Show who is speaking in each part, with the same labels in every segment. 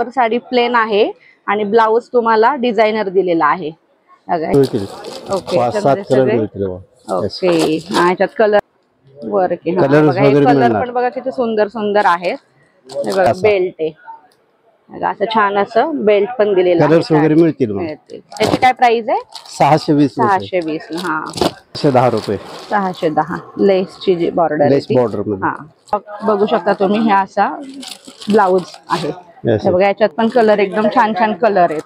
Speaker 1: वर साडी प्लेन आहे आणि ब्लाउज तुम्हाला डिझायनर दिलेला आहे. ओके ओके ह्याच्यात कलर वर्क आहे. कलर पण बघा किती सुंदर सुंदर आहेत. हे बघा बेल्ट आहे, असं छान असं बेल्ट पण दिलेला आहे.
Speaker 2: कलर्स वगैरे मिळतील.
Speaker 1: त्याची काय प्राइस आहे?
Speaker 2: 620.
Speaker 1: 620. हा
Speaker 2: 610 रुपये.
Speaker 1: 610 लेसची जी बॉर्डर
Speaker 2: लेस बॉर्डर.
Speaker 1: हा बघू शकता तुम्ही, हे असा ब्लाउज आहे. हे बघा याच्यात पण कलर एकदम छान छान कलर आहेत.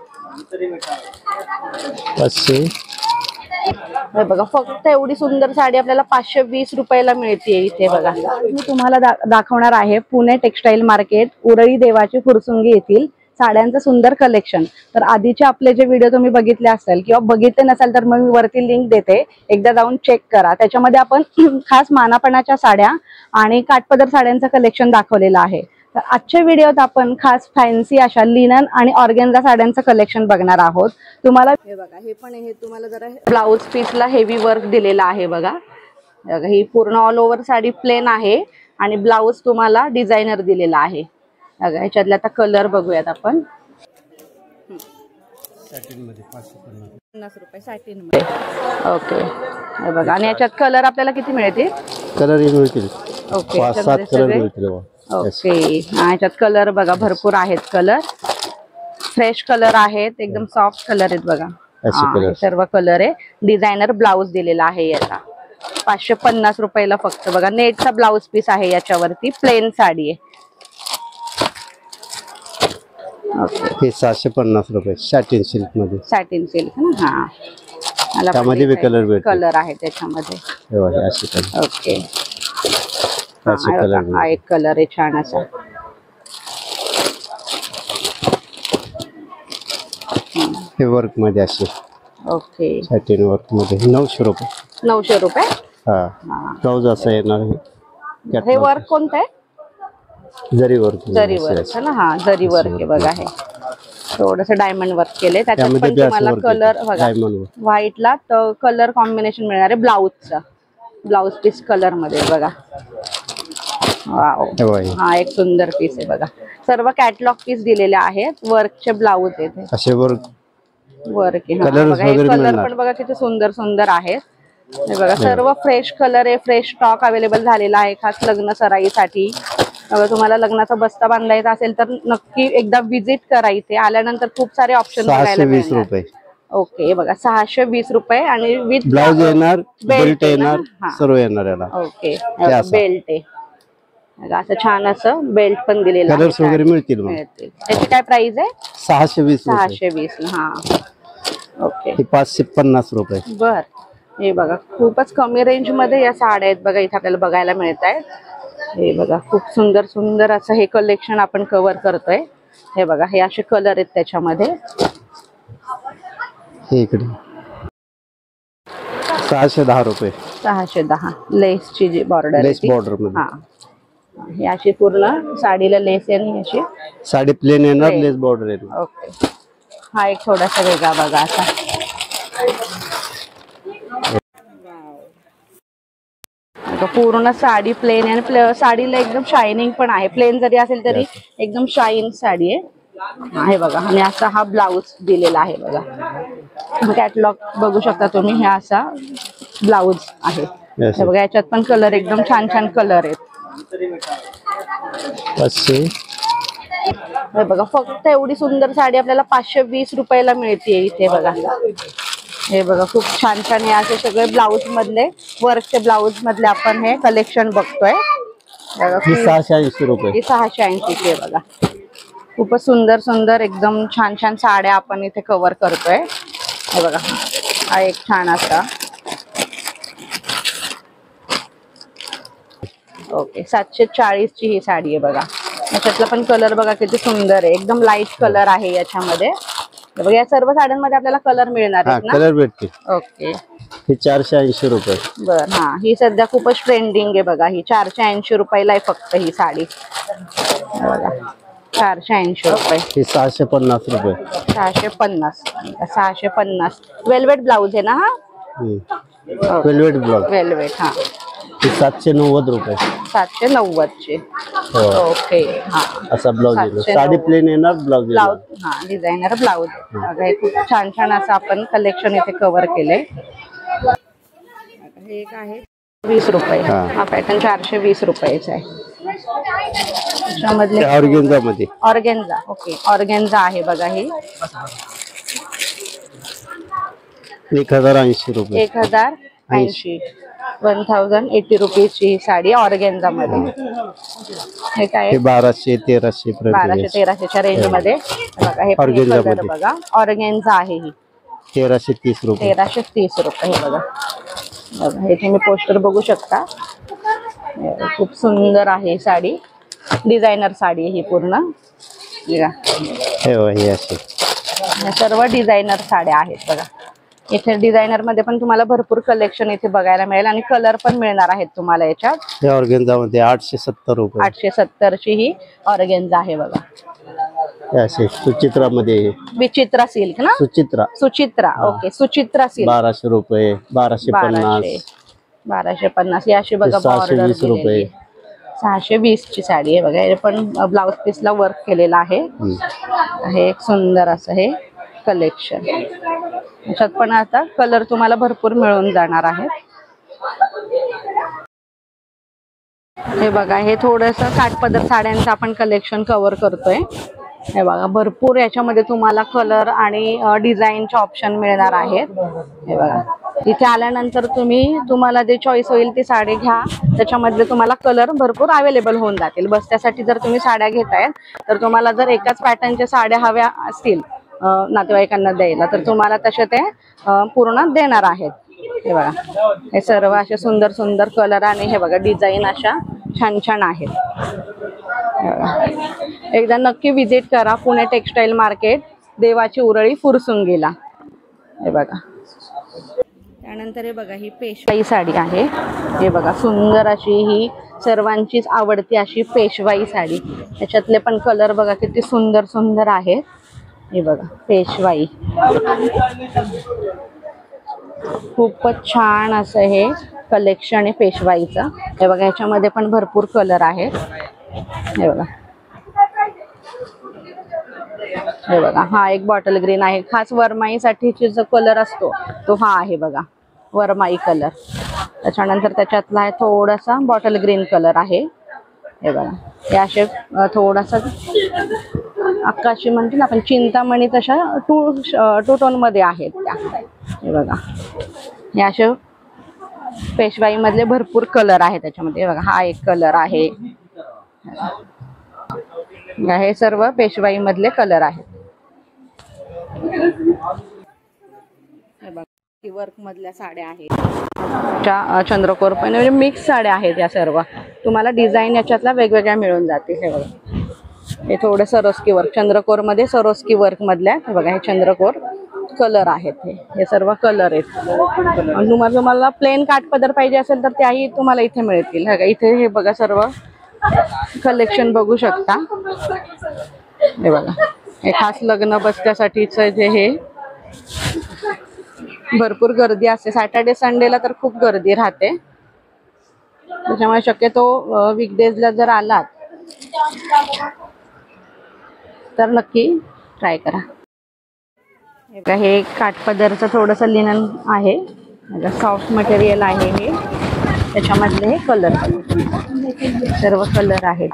Speaker 1: हे बघा फक्त एवढी सुंदर साडी आपल्याला 520 रुपयाला मिळते इथे. बघा मी तुम्हाला दाखवणार आहे पुणे टेक्सटाईल मार्केट, उरळी देवाची फुरसुंगी येथील साड्यांचं सुंदर कलेक्शन. तर आधीचे आपले जे व्हिडिओ तुम्ही बघितले असेल किंवा बघितले नसाल तर मग मी वरती लिंक देते, एकदा जाऊन चेक करा. त्याच्यामध्ये आपण खास मानापणाच्या साड्या आणि काठपदर साड्यांचं कलेक्शन दाखवलेलं आहे. तर आजच्या व्हिडिओत आपण खास फॅन्सी अशा लिनन आणि ऑर्गेन्झा साड्यांचं कलेक्शन बघणार आहोत. तुम्हाला हे बघा, हे पण हे तुम्हाला जरा ब्लाउज पीसला हेवी वर्क दिलेला आहे. बघा ही पूर्ण ऑल ओव्हर साडी प्लेन आहे आणि ब्लाउज तुम्हाला डिझायनर दिलेला आहे. बघा ह्याच्यातले आता कलर बघूयात आपण. 50 रुपये सॅटिन मध्ये. ओके हे बघा आणि याच्यात कलर आपल्याला किती मिळतील?
Speaker 2: कलर मिळतील.
Speaker 1: ओके
Speaker 2: 5-7 कलर मिळतील.
Speaker 1: ओके ह्याच्यात कलर बघा भरपूर आहेत. कलर फ्रेश कलर आहेत, एकदम सॉफ्ट कलर आहेत. बघा सर्व कलर आहे. डिझायनर ब्लाउज दिलेला आहे याचा. 550 रुपयाला फक्त. बघा नेटचा ब्लाउज पीस आहे याच्यावरती, प्लेन साडी आहे.
Speaker 2: हे 750 रुपये सॅटिन सिल्क मध्ये.
Speaker 1: सॅटिन सिल्क ना. हा
Speaker 2: त्यामध्ये
Speaker 1: कलर आहे त्याच्यामध्ये. ओके हा एक कलर आहे छान असा.
Speaker 2: हे वर्क मध्ये असे.
Speaker 1: ओके
Speaker 2: सॅटिन वर्क मध्ये 900 रुपये.
Speaker 1: 900 रुपये.
Speaker 2: हा ब्लाउज असं येणार.
Speaker 1: हे वर्क कोणतं आहे?
Speaker 2: जरी वर्क.
Speaker 1: जरी वर्क ना. हा जरी वर्क आहे. बघा हे थोडंसं डायमंड वर्क केले. त्याच्यात पण तुम्हाला कलर बघा व्हाईटला कलर कॉम्बिनेशन मिळणार आहे ब्लाउजचा. ब्लाउज पीस कलर मध्ये. बघा वाव हा एक सुंदर पीस आहे. बघा सर्व कॅटलॉग पीस दिलेले आहेत. वर्कचे ब्लाउज आहेत असे. वर्क आहे. कलर पण बघा किती सुंदर सुंदर आहेत. हे बघा सर्व फ्रेश कलर आहे. फ्रेश स्टॉक अवेलेबल झालेला आहे खास लग्न सराईसाठी. तुम्हाला लग्नाचा बस्ता बांधायचा असेल तर नक्की एकदा विजिट करा. इथे आल्यानंतर खूप सारे ऑप्शन बघायला मिळणार. ओके बघा 620 रुपये आणि विथ
Speaker 2: ब्लाउज येणार, बेल्ट येणार, सर्व येणार याला.
Speaker 1: ओके बेल्ट आहे. असं छान असं बेल्ट पण दिलेलं आहे.
Speaker 2: कलर्स वगैरे मिळतील.
Speaker 1: त्याची काय प्राइस आहे?
Speaker 2: 620.
Speaker 1: 620. हा ओके
Speaker 2: 550 रुपये.
Speaker 1: बर हे बघा खूपच कमी रेंज मध्ये या साड्या आहेत. बघा इथे आपल्याला बघायला मिळत आहेत. हे बघा खूप सुंदर सुंदर असं हे कलेक्शन आपण कव्हर करतोय. हे बघा हे असे कलर आहेत त्याच्यामध्ये.
Speaker 2: हे इकडे 610 रुपये.
Speaker 1: 610 लेसची जी बॉर्डर.
Speaker 2: लेस बॉर्डर मध्ये.
Speaker 1: हा ही अशी पूर्ण साडीला लेस आहे आणि अशी
Speaker 2: साडी प्लेन येणार, लेस बॉर्डर येणार.
Speaker 1: ओके हा एक थोडासा वेगळा बघा असा. पूर्ण साडी प्लेन आहे आणि साडीला एकदम शायनिंग पण आहे. प्लेन जरी असेल तरी एकदम शाईन साडी आहे. हे बघा आणि असा हा ब्लाउज दिलेला आहे. बघा कॅटलॉग बघू शकता तुम्ही. हे असा ब्लाउज आहे. हे बघा याच्यात पण कलर एकदम छान छान कलर आहेत. हे बघा फक्त एवढी सुंदर साडी आपल्याला 520 रुपयाला मिळते इथे. बघा हे बघा खूप छान छान हे असे सगळे ब्लाउज मधले वर्कचे ब्लाउज मधले आपण हे कलेक्शन बघतोय.
Speaker 2: 680 रुपये.
Speaker 1: 680 चे. बघा खूपच सुंदर सुंदर एकदम छान छान साड्या आपण इथे कव्हर करतोय. हे बघा हा एक छान असा. ओके 740 ची ही साडी आहे. बघा याच्यातला पण कलर बघा किती सुंदर आहे. एकदम लाईट कलर आहे याच्यामध्ये. बघा या सर्व साड्यांमध्ये आपल्याला कलर मिळणार आहेत ना? कलर भेटतील. ओके
Speaker 2: ही 480 रुपये.
Speaker 1: बर हा ही सध्या खूपच ट्रेंडिंग आहे. बघा ही 480 रुपयाला आहे फक्त ही साडी. बघा 480 रुपये.
Speaker 2: ही 650 रुपये.
Speaker 1: 650. वेल्वेट ब्लाउज आहे ना हा?
Speaker 2: Velvet blouse.
Speaker 1: वेल्वेट हा
Speaker 2: ही 790 रुपये.
Speaker 1: 790 चे. ओके. हा
Speaker 2: असा ब्लाउज येईल. साडी प्लेन येणार, ब्लाउज
Speaker 1: हा डिझायनर ब्लाउज. हे खूप छान छान असं आपण कलेक्शन इथे कव्हर केलंय. हे एक आहे 20 रुपये. हा पॅटर्न 420 रुपयाचा आहे. त्याच्यामधले
Speaker 2: ऑर्गेन्झा मध्ये.
Speaker 1: ऑर्गेन्झा. ओके. ऑर्गेन्झा आहे बघा. ही
Speaker 2: 1080 रुपये.
Speaker 1: 1080. 1080 रुपीजची साडी ऑर्गेन्झा मध्ये. हे काय
Speaker 2: 1200 1300 पर्यंत.
Speaker 1: 1200-1300च्या रेंज मध्ये बघा. हे कलर बघा. ऑर्गेन्झा आहे ही.
Speaker 2: 1330 रुपये.
Speaker 1: 1330 रुपये. हे बघा. बघा हे तुम्ही पोस्टर बघू शकता. खूप सुंदर आहे साडी. डिझायनर साडी ही पूर्ण.
Speaker 2: हे
Speaker 1: सर्व डिझायनर साड्या आहेत बघा. इथे डिझायनर मध्ये पण तुम्हाला भरपूर कलेक्शन इथे बघायला मिळेल आणि कलर पण मिळणार आहेत तुम्हाला याच्यात.
Speaker 2: हे ऑर्गेन्झा मध्ये 870 रुपये.
Speaker 1: 870 ची ही ऑर्गेन्झा आहे बघा.
Speaker 2: सुचित्रा मध्ये.
Speaker 1: विचित्रा सिल्क ना. सुचित्रा. ओके. सुचित्रा सिल्क
Speaker 2: 1200 रुपये. 1250.
Speaker 1: 1250 ही अशी बघा.
Speaker 2: 620 रुपये.
Speaker 1: 620 ची साडी आहे बघा. हे पण ब्लाउज पीसला वर्क केलेला आहे. हे एक सुंदर असं हे कलेक्शन. याच्यात पण आता कलर तुम्हाला भरपूर मिळून जाणार आहेत. हे बघा. हे थोडंसं काठपदर साड्यांचं आपण कलेक्शन कव्हर करतोय. हे बघा भरपूर याच्यामध्ये तुम्हाला कलर आणि डिझाईनचे ऑप्शन मिळणार आहेत. हे बघा. इथे आल्यानंतर तुम्हाला जे चॉईस होईल ती साडी घ्या. त्याच्यामध्ये तुम्हाला कलर भरपूर अवेलेबल होऊन जातील. बस त्यासाठी जर तुम्ही साड्या घेताय तर तुम्हाला जर एकाच पॅटर्नच्या साड्या हव्या असतील नातेवाईकांना द्यायला तर तुम्हाला तसे ते पूर्ण देणार आहेत. हे बघा. हे सर्व असे सुंदर सुंदर कलर आणि हे बघा डिझाईन अशा छान छान आहेत. एकदा नक्की विजिट करा पुणे टेक्सटाईल मार्केट, देवाची उरळी, फुरसुंगीला. हे बघा. त्यानंतर हे बघा ही पेशवाई साडी आहे. हे बघा सुंदर अशी ही सर्वांचीच आवडती अशी पेशवाई साडी. त्याच्यातले पण कलर बघा किती सुंदर सुंदर आहेत. हे बघा पेशवाई. खूपच छान असं हे कलेक्शन आहे पेशवाईचं. हे बघा ह्याच्यामध्ये पण भरपूर कलर आहेत. हे बघा. हे बघा हा एक बॉटल ग्रीन आहे. खास वरमाईसाठीची जो कलर असतो तो हा आहे बघा. वरमाई कलर. त्याच्यानंतर त्याच्यातला आहे थोडासा बॉटल ग्रीन कलर आहे. हे बघा. हे असे थोडासा आकाशी म्हणतो ना आपण चिंतामणी तशा टू टोन मध्ये आहेत त्या. हे बघा. हे असे पेशवाई मधले भरपूर कलर आहेत त्याच्यामध्ये. बघा हा एक कलर आहे. हे सर्व पेशवाई मधले कलर आहेत. हे बघा वर्क मधल्या साड्या आहेत. चंद्रकोर पण म्हणजे मिक्स साड्या आहेत या सर्व. तुम्हाला डिझाईन याच्यातला वेगवेगळ्या मिळून जातील. हे बघा. हे थोडं सरोस्की वर्क. चंद्रकोर मध्ये सरोस्की वर्क मधल्या. हे बघा हे चंद्रकोर कलर आहेत. हे सर्व कलर आहेत. तुम्हाला प्लेन काठपदर पाहिजे असेल तर त्याही तुम्हाला इथे मिळतील. इथे हे बघा सर्व कलेक्शन बघू शकता. हे बघा. हे खास लग्न बसण्यासाठीच जे हे भरपूर गर्दी असते. सॅटर्डे संडेला तर खूप गर्दी राहते. त्याच्यामुळे शक्यतो वीकडेजला जर आलात तर नक्की ट्राय करा. हे काठपदरचं थोडंसं लिनन आहे. सॉफ्ट मटेरियल आहे हे. त्याच्यामधले हे कलर सर्व कलर आहेत.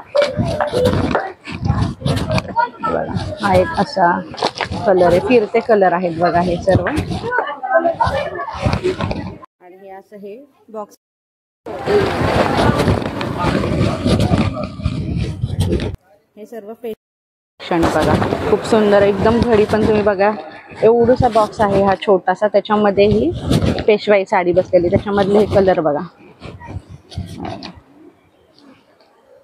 Speaker 1: बघा हा एक असा कलर आहे. फिरते कलर आहेत बघा हे सर्व. आणि हे असं हे बॉक्स. हे सर्व पेशंट बघा खूप सुंदर एकदम. घडी पण तुम्ही बघा एवढासा बॉक्स आहे हा छोटासा. त्याच्यामध्ये ही पेशवाई साडी बसलेली. त्याच्यामधले हे कलर बघा.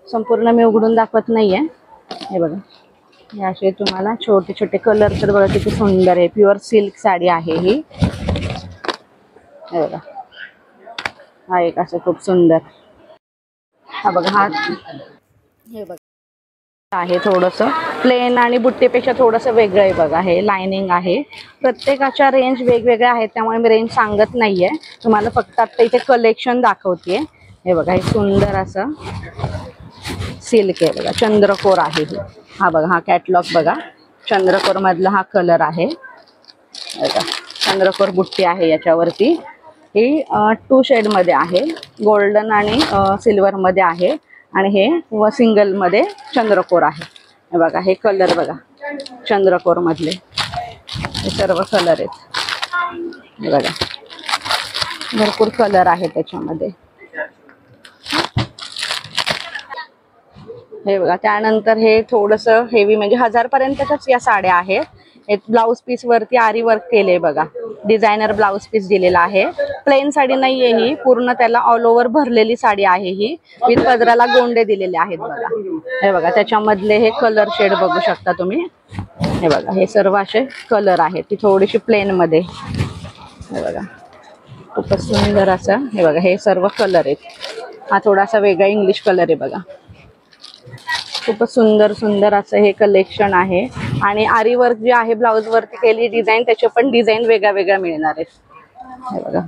Speaker 1: संपूर्ण मी उघडून दाखवत नाहीये. हे बघा हे असे तुम्हाला छोटे छोटे कलर तर बघा किती सुंदर आहे. प्युअर सिल्क साडी आहे ही. हे बघा हा एक असं खूप सुंदर. हा बघा हा हे बघा आहे थोडंसं प्लेन आणि बुट्टीपेक्षा थोडंसं वेगळं आहे बघा. हे लाइनिंग आहे. प्रत्येकाच्या रेंज वेगवेगळ्या आहेत त्यामुळे मी रेंज सांगत नाहीये. तुम्हाला फक्त आता इथे कलेक्शन दाखवतेय. हे बघा, हे सुंदर असं सिल्क आहे बघा, चंद्रकोर आहे हे. हा बघा, हा कॅटलॉग बघा, चंद्रकोर मधला हा कलर आहे बघा. चंद्रकोर बुट्टी आहे याच्यावरती. ही 2 शेड मध्ये आहे, गोल्डन आणि सिल्वर मध्ये आहे. आणि हे सिंगल मध्ये चंद्रकोर आहे. हे बघा, हे कलर बघा, चंद्रकोर मधले हे सर्व कलर आहेत. हे बघा, भरपूर कलर आहे त्याच्यामध्ये. हे बघा, त्यानंतर हे थोडस हेवी म्हणजे 1000 पर्यंतच्याच या साड्या आहेत. हे ब्लाउज पीस वरती आरी वर्क केले बघा, डिझायनर ब्लाउज पीस दिलेला आहे. प्लेन साडी नाहीये ही, पूर्ण त्याला ऑल ओव्हर भरलेली साडी आहे ही. विथ पदराला गोंडे दिलेले आहेत बघा. हे बघा, त्याच्यामधले हे कलर शेड बघू शकता तुम्ही. हे बघा, हे सर्व असे कलर आहेत. ती थोडीशी प्लेन मध्ये. हे बघा, खूपच सुंदर असं. हे बघा, हे सर्व कलर आहेत. हा थोडासा वेगळा इंग्लिश कलर आहे बघा. खूपच सुंदर सुंदर असं हे कलेक्शन आहे. आणि आरी वर्क जे आहे ब्लाउज वरती केली डिझाईन, त्याचे पण डिझाईन वेगळ्या वेगळ्या मिळणार आहेत. हे बघा,